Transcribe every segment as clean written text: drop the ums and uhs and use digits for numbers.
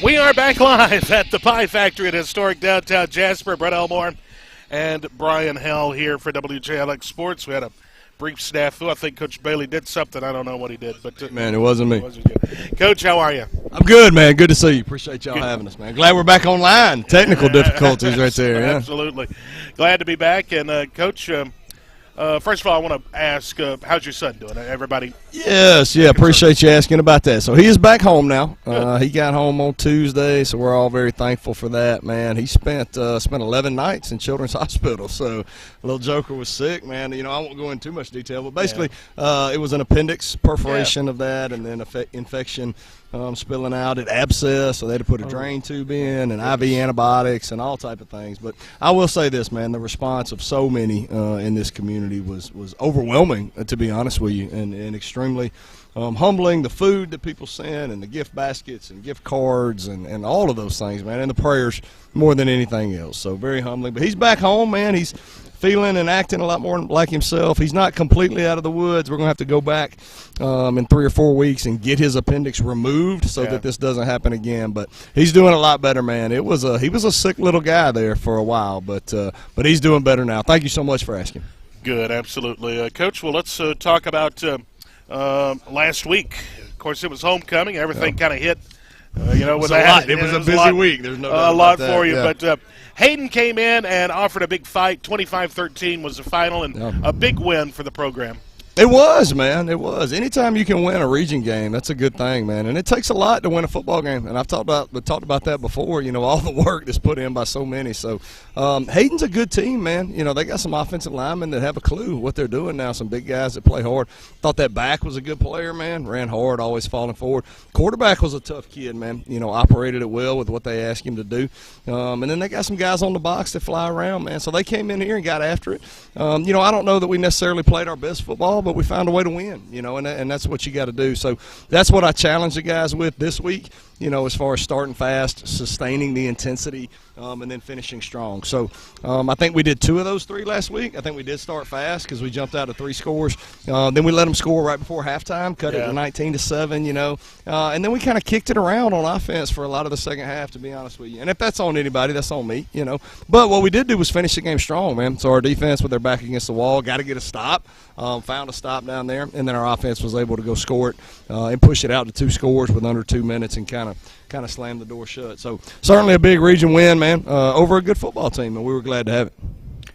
We are back live at the Pie Factory in historic downtown Jasper. Brett Elmore and Brian Hell here for WJLX Sports. We had a brief snafu. I think Coach Bailey did something. I don't know what he did. But man, it wasn't me. Coach, how are you? I'm good, man. Good to see you. Appreciate y'all having us, man. Glad we're back online. Technical difficulties right there. Yeah. Absolutely. Glad to be back. And, Coach, first of all, I want to ask, how's your son doing? Everybody? Yes, yeah, appreciate you asking about that. So he is back home now. He got home on Tuesday, so we're all very thankful for that, man. He spent 11 nights in Children's Hospital, so little Joker was sick, man. You know, I won't go into too much detail, but basically it was an appendix perforation of that and then infection spilling out at abscess, so they had to put a drain tube in and IV antibiotics and all type of things. But I will say this, man, the response of so many in this community was overwhelming, to be honest with you, and extremely humbling. The food that people sent and the gift baskets and gift cards and all of those things, man, and the prayers more than anything else. So very humbling. But he's back home, man. He's feeling and acting a lot more like himself. He's not completely out of the woods. We're going to have to go back in 3 or 4 weeks and get his appendix removed so that this doesn't happen again. But he's doing a lot better, man. He was a sick little guy there for a while, but he's doing better now. Thank you so much for asking. Good, absolutely. Coach, well, let's talk about last week. Of course, it was homecoming. Everything kind of hit. It was a busy week. There's no doubt a lot about that. for you. But Hayden came in and offered a big fight. 25-13 was the final, and a big win for the program. It was, man. It was. Anytime you can win a region game, that's a good thing, man. And it takes a lot to win a football game. And I've talked about that before. You know, all the work that's put in by so many. So Hayden's a good team, man. You know, they got some offensive linemen that have a clue what they're doing now. Some big guys that play hard. Thought that back was a good player, man. Ran hard, always falling forward. Quarterback was a tough kid, man. You know, operated it well with what they asked him to do. And then they got some guys on the box that fly around, man. So they came in here and got after it. I don't know that we necessarily played our best football, but we found a way to win, and that's what you got to do. So that's what I challenge the guys with this week, as far as starting fast, sustaining the intensity, and then finishing strong. So I think we did 2 of those 3 last week. I think we did start fast because we jumped out of 3 scores. Then we let them score right before halftime, cut it to 19-7, and then we kind of kicked it around on offense for a lot of the second half, to be honest with you. And if that's on anybody, that's on me, But what we did do was finish the game strong, man. So our defense, with their back against the wall, got to get a stop, found a stop down there, and then our offense was able to go score it and push it out to 2 scores with under 2 minutes and kind of slam the door shut. So certainly a big region win, man, over a good football team, and we were glad to have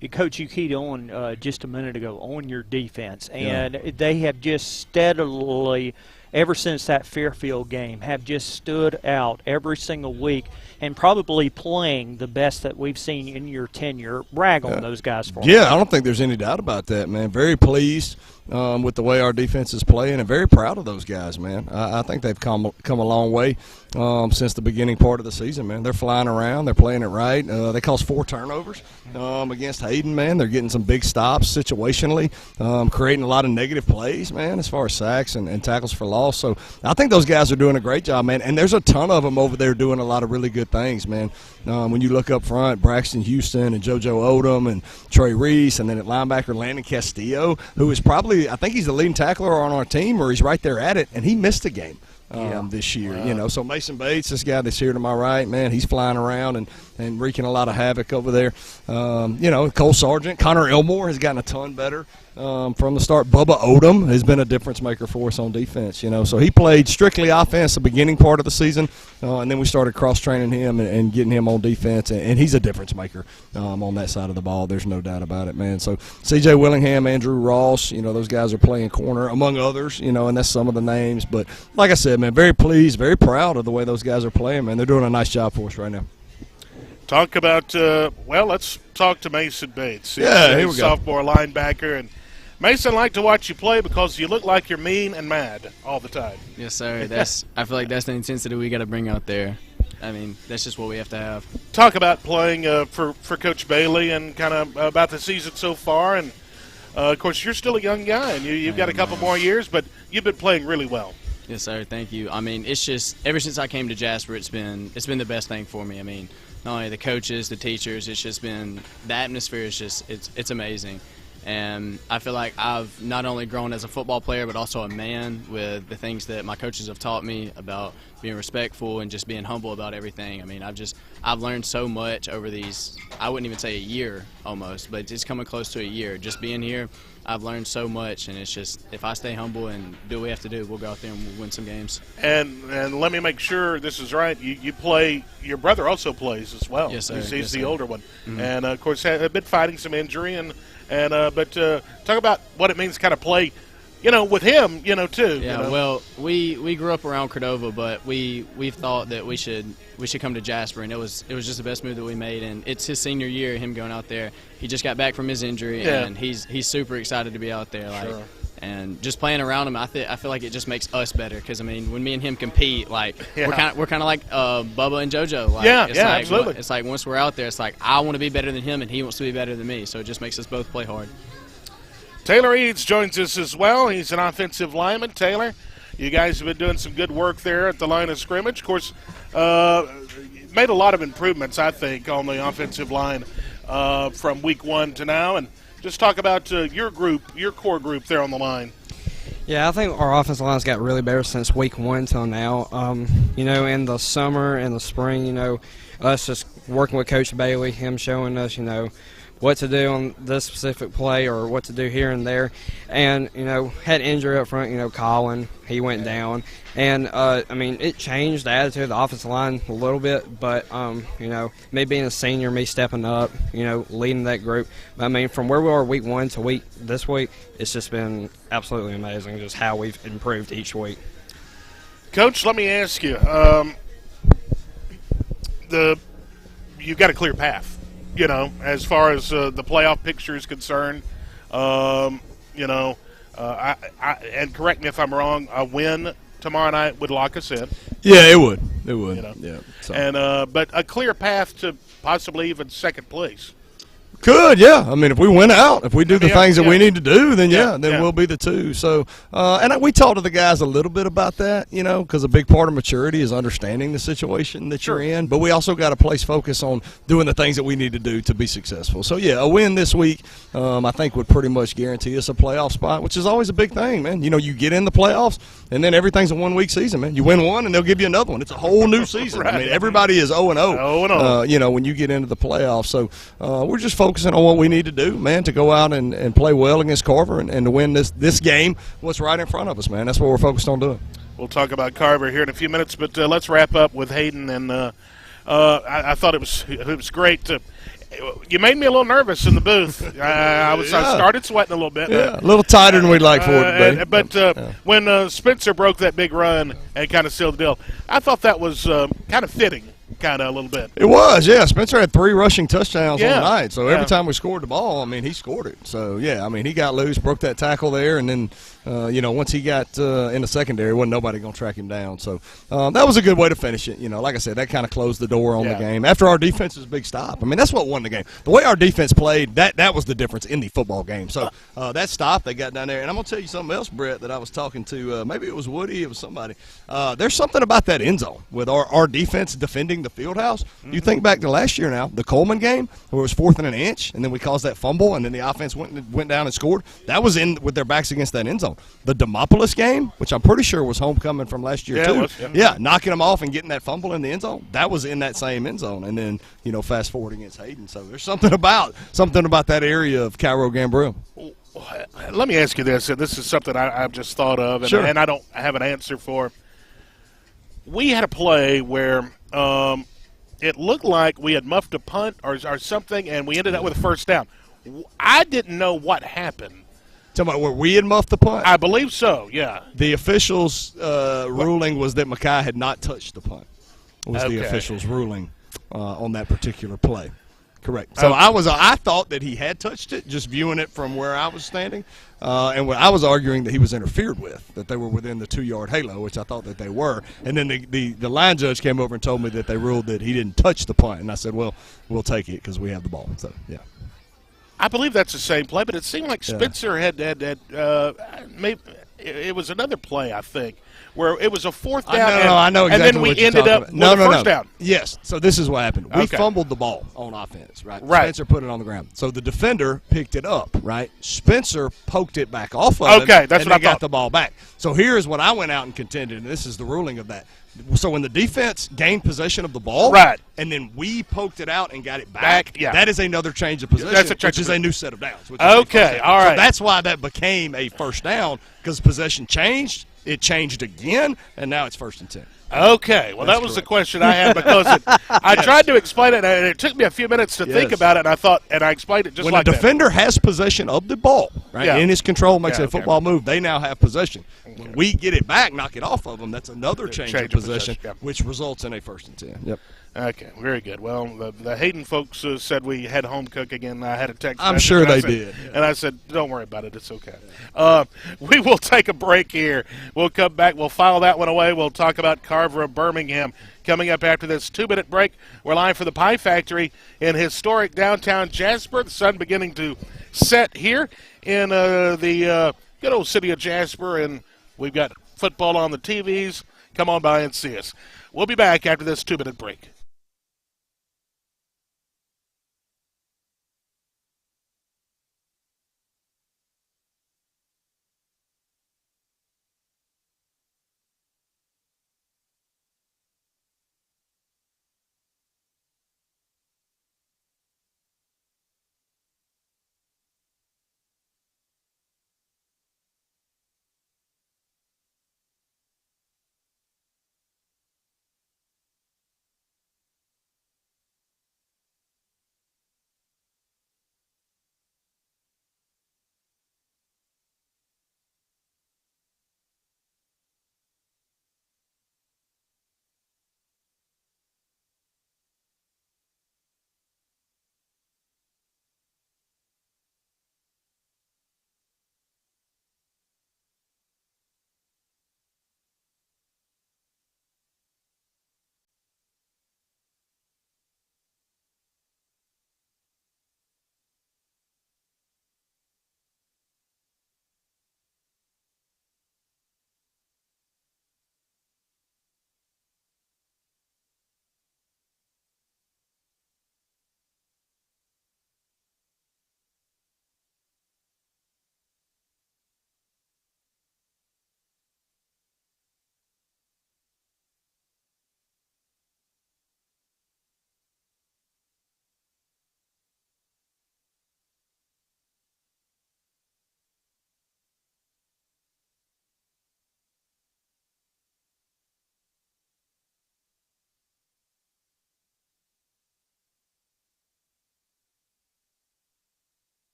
it. Coach, you keyed on just a minute ago on your defense, and they have just steadily, ever since that Fairfield game, have just stood out every single week and probably playing the best that we've seen in your tenure. Brag on those guys for me. Yeah, I don't think there's any doubt about that, man. Very pleased with the way our defense is playing, and very proud of those guys, man. I think they've come a long way since the beginning part of the season, man. They're flying around. They're playing it right. They caused 4 turnovers against Hayden, man. They're getting some big stops situationally, creating a lot of negative plays, man, as far as sacks and tackles for loss. So I think those guys are doing a great job, man. And there's a ton of them over there doing a lot of really good things, man. When you look up front, Braxton Houston and JoJo Odom and Trey Reese, and then at linebacker Landon Castillo, who is probably, I think he's the leading tackler on our team, or he's right there at it, and he missed a game this year. Wow. So Mason Bates, this guy that's here to my right, man, he's flying around and wreaking a lot of havoc over there. Cole Sargent, Connor Elmore has gotten a ton better from the start. Bubba Odom has been a difference maker for us on defense. So he played strictly offense the beginning part of the season, and then we started cross-training him and getting him on defense, and he's a difference maker on that side of the ball. There's no doubt about it, man. So C.J. Willingham, Andrew Ross, those guys are playing corner, among others, and that's some of the names. But like I said, man, very pleased, very proud of the way those guys are playing, man. They're doing a nice job for us right now. Talk about, let's talk to Mason Bates. Yeah, here we go. Sophomore linebacker. And Mason, I like to watch you play because you look like you're mean and mad all the time. Yes, sir. I feel like that's the intensity we got to bring out there. I mean, that's just what we have to have. Talk about playing for Coach Bailey and kind of about the season so far. And, of course, you're still a young guy, and you've got a couple more years, but you've been playing really well. Yes, sir. Thank you. I mean, it's just ever since I came to Jasper, it's been the best thing for me. I mean, not only the coaches, the teachers, it's just been the atmosphere is just it's amazing. And I feel like I've not only grown as a football player but also a man with the things that my coaches have taught me about being respectful and just being humble about everything. I mean, I've learned so much over these, I wouldn't even say a year almost, but it's coming close to a year. Just being here, I've learned so much, and it's just if I stay humble and do what we have to do, we'll go out there and we'll win some games. And let me make sure this is right. You play. Your brother also plays as well. Yes, sir. He's Yes, the sir. older one, Mm-hmm. and of course had been fighting some injury but talk about what it means to kind of play, with him, too. Yeah, well, we grew up around Cordova, but we've thought that we should come to Jasper, and it was just the best move that we made. And it's his senior year, him going out there. He just got back from his injury, and he's super excited to be out there. Sure. And just playing around him, I feel like it just makes us better. Because I mean, when me and him compete, we're kind of like Bubba and JoJo. Absolutely. It's like once we're out there, it's like I want to be better than him, and he wants to be better than me. So it just makes us both play hard. Taylor Eads joins us as well. He's an offensive lineman. Taylor, you guys have been doing some good work there at the line of scrimmage. Of course, made a lot of improvements, I think, on the offensive line from week 1 to now. And just talk about your core group there on the line. Yeah, I think our offensive line's got really better since week 1 till now. In the summer and the spring, us just working with Coach Bailey, him showing us, what to do on this specific play or what to do here and there. And, had injury up front, Colin, he went down. And, it changed the attitude of the offensive line a little bit. But, me being a senior, me stepping up, leading that group. From where we are week 1 to this week, it's just been absolutely amazing just how we've improved each week. Coach, let me ask you, you've got a clear path. As far as the playoff picture is concerned, and correct me if I'm wrong, a win tomorrow night would lock us in. Yeah, it would. It would. Yeah. So. And but a clear path to possibly even second place. Could, yeah. If we win out, if we do the things that we need to do, then we'll be the 2. So, and we talked to the guys a little bit about that, because a big part of maturity is understanding the situation that you're in. But we also got to place focus on doing the things that we need to do to be successful. So, yeah, a win this week, I think would pretty much guarantee us a playoff spot, which is always a big thing, man. You get in the playoffs, and then everything's a one-week season, man. You win one, and they'll give you another one. It's a whole new season. Right. Everybody is 0-0. 0-0. When you get into the playoffs. So, we're just focusing on what we need to do, man, to go out and play well against Carver and to win this game, what's right in front of us, man. That's what we're focused on doing. We'll talk about Carver here in a few minutes, but let's wrap up with Hayden. And I thought it was great to – you made me a little nervous in the booth. I started sweating a little bit. Yeah, a little tighter than we'd like for it today. But when Spencer broke that big run and kind of sealed the deal, I thought that was kind of fitting. A little bit. It was, yeah. Spencer had 3 rushing touchdowns on the night, so every Yeah. time we scored the ball, he scored it. So, yeah, he got loose, broke that tackle there, and then, once he got in the secondary, wasn't nobody going to track him down. So, that was a good way to finish it. Like I said, that kind of closed the door on the game. After our defense's big stop, that's what won the game. The way our defense played, that was the difference in the football game. So, that stop, they got down there. And I'm going to tell you something else, Brett, that I was talking to, maybe it was Woody, it was somebody. There's something about that end zone with our defense defending the field house. You think back to last year now, the Coleman game, where it was 4th and an inch, and then we caused that fumble, and then the offense went down and scored. That was in with their backs against that end zone. The Demopolis game, which I'm pretty sure was homecoming from last year too. Knocking them off and getting that fumble in the end zone, that was in that same end zone. And then, fast forward against Hayden. So there's something about that area of Cairo Gambrill. Let me ask you this, and this is something I've just thought of, and I don't have an answer for. We had a play where it looked like we had muffed a punt or something, and we ended up with a first down. I didn't know what happened. Talking about where we had muffed the punt? I believe so, yeah. The officials' ruling was that Mackay had not touched the punt. Was the officials' ruling on that particular play. Correct. So I thought that he had touched it, just viewing it from where I was standing. And I was arguing that he was interfered with, that they were within the 2-yard halo, which I thought that they were. And then the line judge came over and told me that they ruled that he didn't touch the punt. And I said, well, we'll take it because we have the ball. So, yeah. I believe that's the same play, but it seemed like Spencer had maybe it was another play, I think, where it was a fourth down. I know exactly and then we what you're ended talking up about. with a first down. Yes. So this is what happened. We Okay. fumbled the ball on offense, right? Right. Spencer put it on the ground. So the defender picked it up, right? Spencer poked it back off of him. Okay, that's and what I they got thought. the ball back. So here's what I went out and contended, and this is the ruling of that. So when the defense gained possession of the ball, Right. and then we poked it out and got it back, yeah. that is another change of position, That's a change which of is a new set of downs. Which is Okay, a first down. all right. So that's why that became a first down, because possession changed, it changed again, and now it's 1st and 10. Okay, well, That's that was the correct. question I had because I tried to explain it, and it took me a few minutes to think Yes. about it, and I explained it just When like a that. defender has possession of the ball, right, Yeah. in his control, makes Yeah, a okay. football move, they now have possession. When we get it back, knock it off of them, that's another change of possession, yeah. which results in a 1st and 10. Yep. Okay, very good. Well, the Hayden folks said we had home cook again. I had a text I'm message, sure and I they said- did. And I said, don't worry about it. It's okay. We will take a break here. We'll come back. We'll file that one away. We'll talk about Carver of Birmingham coming up after this 2-minute break. We're live for the Pie Factory in historic downtown Jasper. The sun beginning to set here in the good old city of Jasper, and we've got football on the TVs. Come on by and see us. We'll be back after this 2-minute break.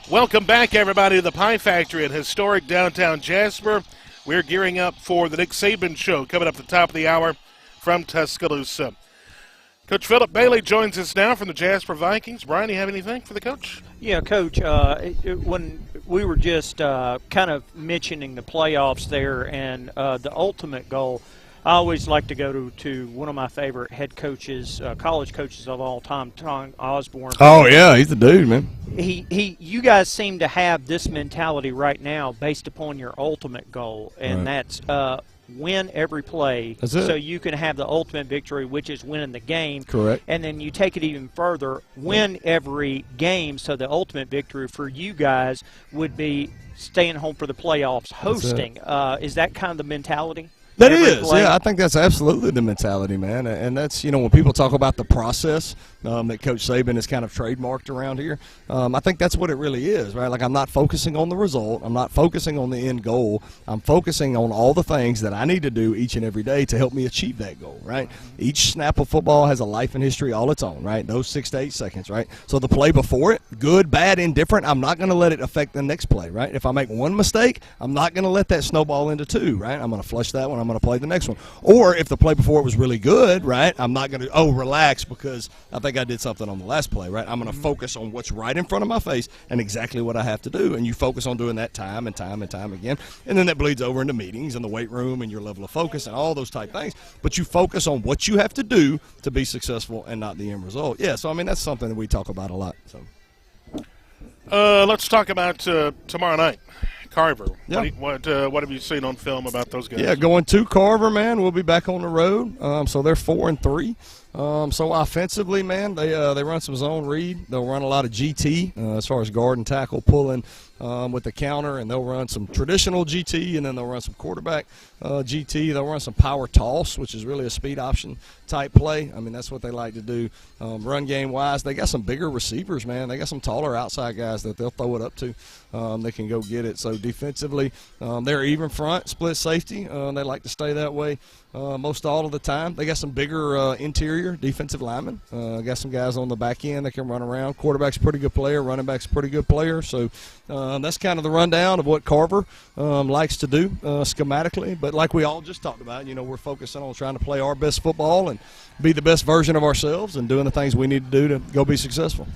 Welcome back, everybody, to the Pie Factory in historic downtown Jasper. We're gearing up for the Nick Saban Show coming up at the top of the hour from Tuscaloosa. Coach Philip Bailey joins us now from the Jasper Vikings. Brian, you have anything for the coach? Yeah, Coach, when we were just kind of mentioning the playoffs there and the ultimate goal, I always like to go to one of my favorite head coaches, college coaches of all time, Tom Osborne. Oh, yeah, he's the dude, man. You guys seem to have this mentality right now based upon your ultimate goal, and that's win every play so you can have the ultimate victory, which is winning the game. Correct. And then you take it even further, win every game, so the ultimate victory for you guys would be staying home for the playoffs, hosting. Is that kind of the mentality? That is, yeah. I think that's absolutely the mentality, man. And that's, when people talk about the process that Coach Saban has kind of trademarked around here, I think that's what it really is, right? Like, I'm not focusing on the result. I'm not focusing on the end goal. I'm focusing on all the things that I need to do each and every day to help me achieve that goal, right? Each snap of football has a life and history all its own, right? Those 6 to 8 seconds, right? So the play before it, good, bad, indifferent, I'm not going to let it affect the next play, right? If I make one mistake, I'm not going to let that snowball into 2, right? I'm going to flush that one. I'm going to play the next one. Or if the play before it was really good, right, I'm not going to, relax because I think I did something on the last play, right? I'm going to focus on what's right in front of my face and exactly what I have to do. And you focus on doing that time and time and time again. And then that bleeds over into meetings and the weight room and your level of focus and all those type things. But you focus on what you have to do to be successful and not the end result. Yeah, so, I mean, that's something that we talk about a lot. So. Let's talk about tomorrow night. Carver. Yeah. What have you seen on film about those guys? Yeah, going to Carver, man. We'll be back on the road. So they're 4-3. So offensively, man, they run some zone read. They'll run a lot of GT as far as guard and tackle pulling with the counter, and they'll run some traditional GT, and then they'll run some quarterback GT. They'll run some power toss, which is really a speed option type play. I mean, that's what they like to do. Run game wise, they got some bigger receivers, man. They got some taller outside guys that they'll throw it up to. They can go get it. So defensively, they're even front, split safety. They like to stay that way most all of the time. They got some bigger interior defensive linemen. Got some guys on the back end that can run around. Quarterback's a pretty good player. Running back's a pretty good player. So that's kind of the rundown of what Carver likes to do schematically. But like we all just talked about, we're focusing on trying to play our best football and be the best version of ourselves and doing the things we need to do to go be successful.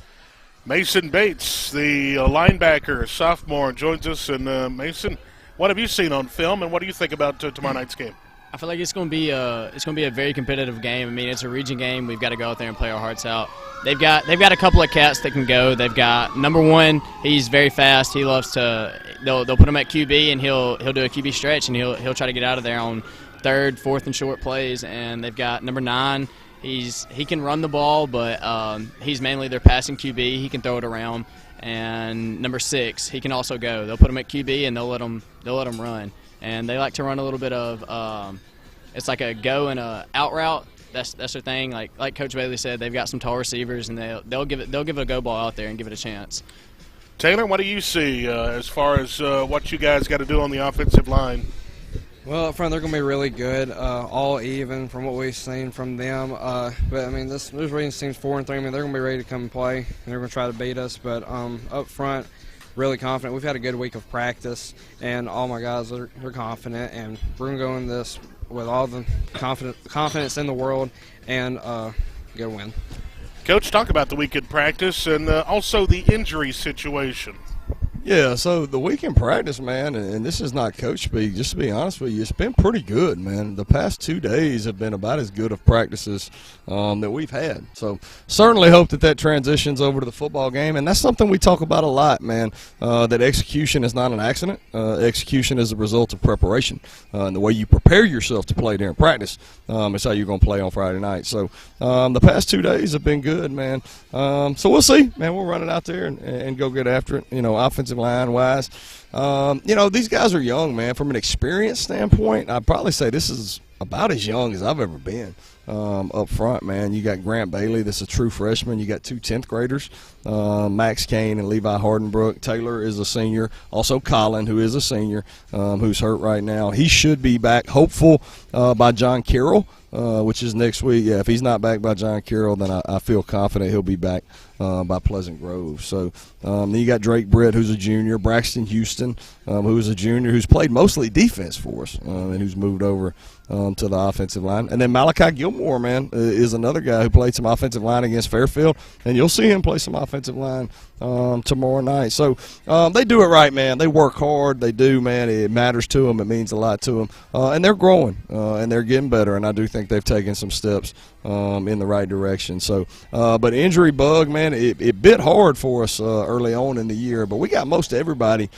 Mason Bates, the linebacker, sophomore, joins us. And Mason, what have you seen on film, and what do you think about tomorrow night's game? I feel like it's going to be a very competitive game. I mean, it's a region game. We've got to go out there and play our hearts out. They've got a couple of cats that can go. They've got number one. He's very fast. He loves to. They'll put him at QB, and he'll do a QB stretch, and he'll try to get out of there on third, fourth, and short plays. And they've got number 9. He can run the ball, but he's mainly their passing QB. He can throw it around. And number 6, he can also go. They'll put him at QB, and they'll let him run. And they like to run a little bit of it's like a go and a out route. That's their thing. Like Coach Bailey said, they've got some tall receivers, and they'll give it a go ball out there and give it a chance. Taylor, what do you see as far as what you guys got to do on the offensive line? Well, up front, they're going to be really good, all even from what we've seen from them. But, I mean, this region seems 4-3. I mean, they're going to be ready to come and play, and they're going to try to beat us. But up front, really confident. We've had a good week of practice, and all my guys are confident. And we're going to go in this with all the confidence in the world and get a win. Coach, talk about the week in practice and also the injury situation. Yeah, so the week in practice, man, and this is not coach speak, just to be honest with you, it's been pretty good, man. The past 2 days have been about as good of practices that we've had. So certainly hope that transitions over to the football game, and that's something we talk about a lot, man, that execution is not an accident. Execution is a result of preparation. And the way you prepare yourself to play during practice is how you're going to play on Friday night. So the past 2 days have been good, man. So we'll see, man. We'll run it out there and go get after it, offensive line wise. These guys are young, man. From an experience standpoint, I'd probably say this is about as young as I've ever been up front, man. You got Grant Bailey, that's a true freshman. You got 2 10th graders, Max Kane and Levi Hardenbrook. Taylor is a senior. Also Colin, who is a senior, who's hurt right now. He should be back, hopeful, by John Carroll, which is next week. Yeah, if he's not back by John Carroll, then I feel confident he'll be back by Pleasant Grove. So then you got Drake Britt, who's a junior, Braxton Houston, who's a junior, who's played mostly defense for us and who's moved over to the offensive line. And then Malachi Gilmore, man, is another guy who played some offensive line against Fairfield, and you'll see him play some offensive line tomorrow night. So they do it right, man. They work hard. They do, man. It matters to them. It means a lot to them. And they're growing, and they're getting better, and I do think they've taken some steps in the right direction. So, but injury bug, man, it bit hard for us early on in the year, but we got most everybody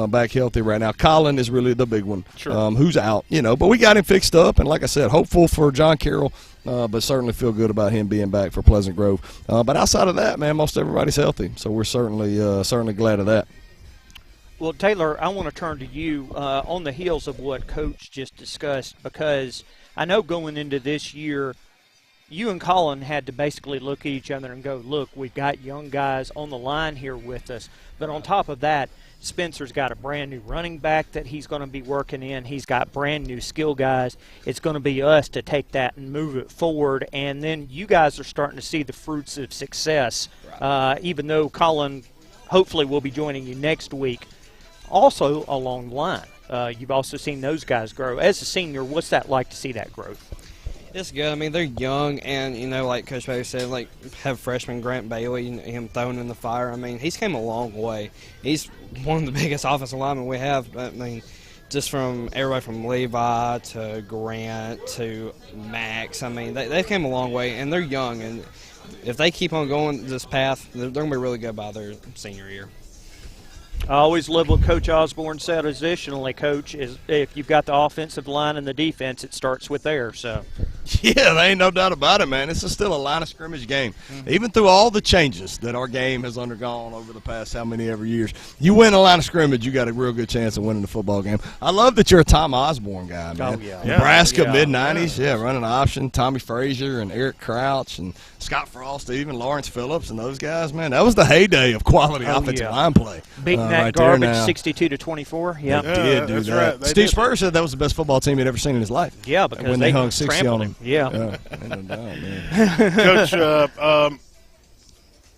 back healthy right now. Colin is really the big one, sure. Who's out, but we got him fixed up, and like I said, hopeful for John Carroll, but certainly feel good about him being back for Pleasant Grove. But outside of that, man, most everybody's healthy, so we're certainly glad of that. Well, Taylor, I want to turn to you on the heels of what Coach just discussed, because I know going into this year, you and Colin had to basically look at each other and go, look, we've got young guys on the line here with us. But on top of that, Spencer's got a brand-new running back that he's going to be working in. He's got brand-new skill guys. It's going to be us to take that and move it forward. And then you guys are starting to see the fruits of success, even though Colin hopefully will be joining you next week. Also along the line, you've also seen those guys grow. As a senior, what's that like to see that growth? It's good. I mean, they're young, and like Coach Bailey said, like have freshman Grant Bailey, him thrown in the fire. I mean, he's came a long way. He's one of the biggest offensive linemen we have. I mean, just from everybody from Levi to Grant to Max. I mean, they've came a long way, and they're young. And if they keep on going this path, they're going to be really good by their senior year. I always love what Coach Osborne said. Additionally, Coach, is if you've got the offensive line and the defense, it starts with there. So, yeah, there ain't no doubt about it, man. This is still a line of scrimmage game. Even through all the changes that our game has undergone over the past how many ever years, you win a line of scrimmage, you got a real good chance of winning the football game. I love that you're a Tom Osborne guy, man. Oh, yeah. Nebraska, Yeah. mid-'90s, running option, Tommy Frazier and Eric Crouch and Scott Frost, even Lawrence Phillips and those guys, man. That was the heyday of quality offensive line play. Beating that right there garbage now. 62-24. Yeah. They did do that's that. right. They Steve did. Spurrier said that was the best football team he'd ever seen in his life. Yeah, because when they hung 60 trampled on him. Yeah. Ain't no doubt, man. Coach,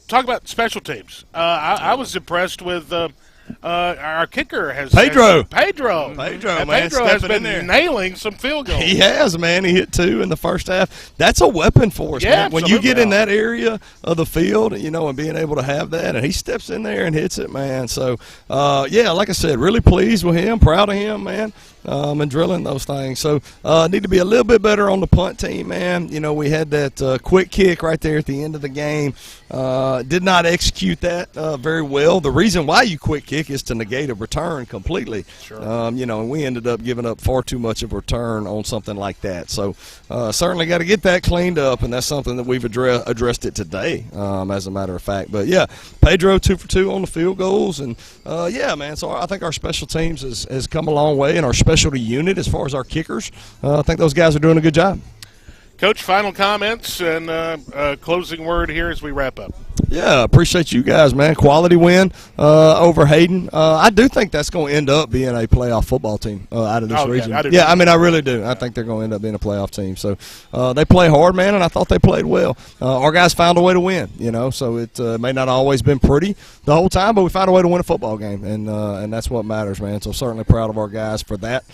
talk about special teams. I was impressed with our kicker Pedro. Pedro, Man, Pedro has stepping been in there. nailing some field goals. He has, man. He hit 2 in the first half. That's a weapon for us, Yeah, man. When you get absolutely. in that area of the field, and being able to have that, and he steps in there and hits it, man. So, like I said, really pleased with him, proud of him, man, and drilling those things. So, need to be a little bit better on the punt team, man. We had that quick kick right there at the end of the game. Did not execute that very well. The reason why you quick kick is to negate a return completely. Sure. And we ended up giving up far too much of a return on something like that. So certainly got to get that cleaned up, and that's something that we've addressed it today, as a matter of fact. But, yeah, Pedro 2 for 2 on the field goals. And, man, so I think our special teams has come a long way, and our specialty unit as far as our kickers, I think those guys are doing a good job. Coach, final comments and closing word here as we wrap up. Yeah, appreciate you guys, man. Quality win over Hayden. I do think that's going to end up being a playoff football team out of this region. I do. I mean, I really do. I think they're going to end up being a playoff team. So they play hard, man, and I thought they played well. Our guys found a way to win, so it may not always been pretty the whole time, but we found a way to win a football game, and that's what matters, man. So certainly proud of our guys for that.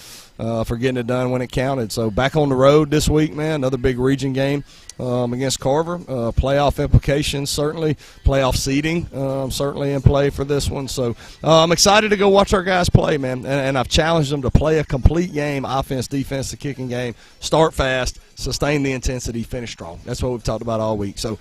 For getting it done when it counted. So back on the road this week, man, another big region game against Carver. Playoff implications, certainly. Playoff seeding, certainly in play for this one. So I'm excited to go watch our guys play, man. And I've challenged them to play a complete game, offense, defense, the kicking game, start fast, sustain the intensity, finish strong. That's what we've talked about all week. So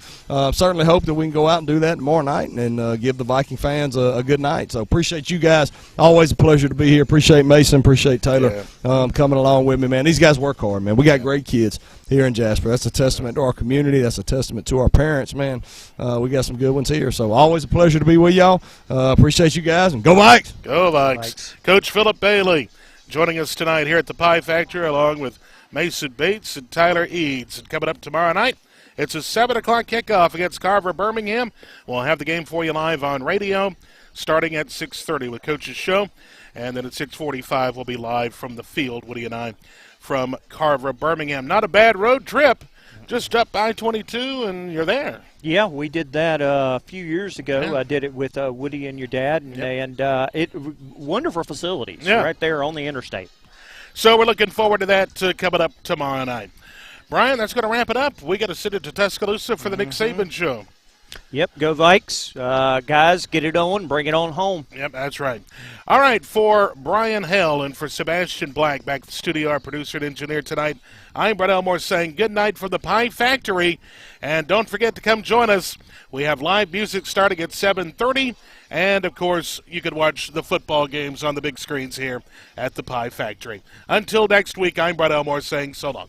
certainly hope that we can go out and do that tomorrow night and give the Viking fans a good night. So appreciate you guys. Always a pleasure to be here. Appreciate Mason. Appreciate Taylor coming along with me, man. These guys work hard, man. We got great kids here in Jasper. That's a testament to our community. That's a testament to our parents, man. We got some good ones here. So always a pleasure to be with y'all. Appreciate you guys, and go Vikes! Go Vikes. Coach Philip Bailey joining us tonight here at the Pie Factory along with Mason Bates and Tyler Eads. And coming up tomorrow night, it's a 7 o'clock kickoff against Carver Birmingham. We'll have the game for you live on radio starting at 6:30 with Coach's Show. And then at 6:45, we'll be live from the field, Woody and I, from Carver Birmingham. Not a bad road trip. Just up I-22 and you're there. Yeah, we did that a few years ago. I did it with Woody and your dad, and wonderful facilities right there on the interstate. So we're looking forward to that coming up tomorrow night. Brian, that's going to wrap it up. We got to send it to Tuscaloosa for the Nick Saban Show. Yep, go Vikes. Guys, get it on, bring it on home. Yep, that's right. All right, for Brian Hell and for Sebastian Black, back to the studio, our producer and engineer tonight, I'm Brett Elmore saying good night from the Pie Factory. And don't forget to come join us. We have live music starting at 7:30. And, of course, you can watch the football games on the big screens here at the Pie Factory. Until next week, I'm Brett Elmore saying so long.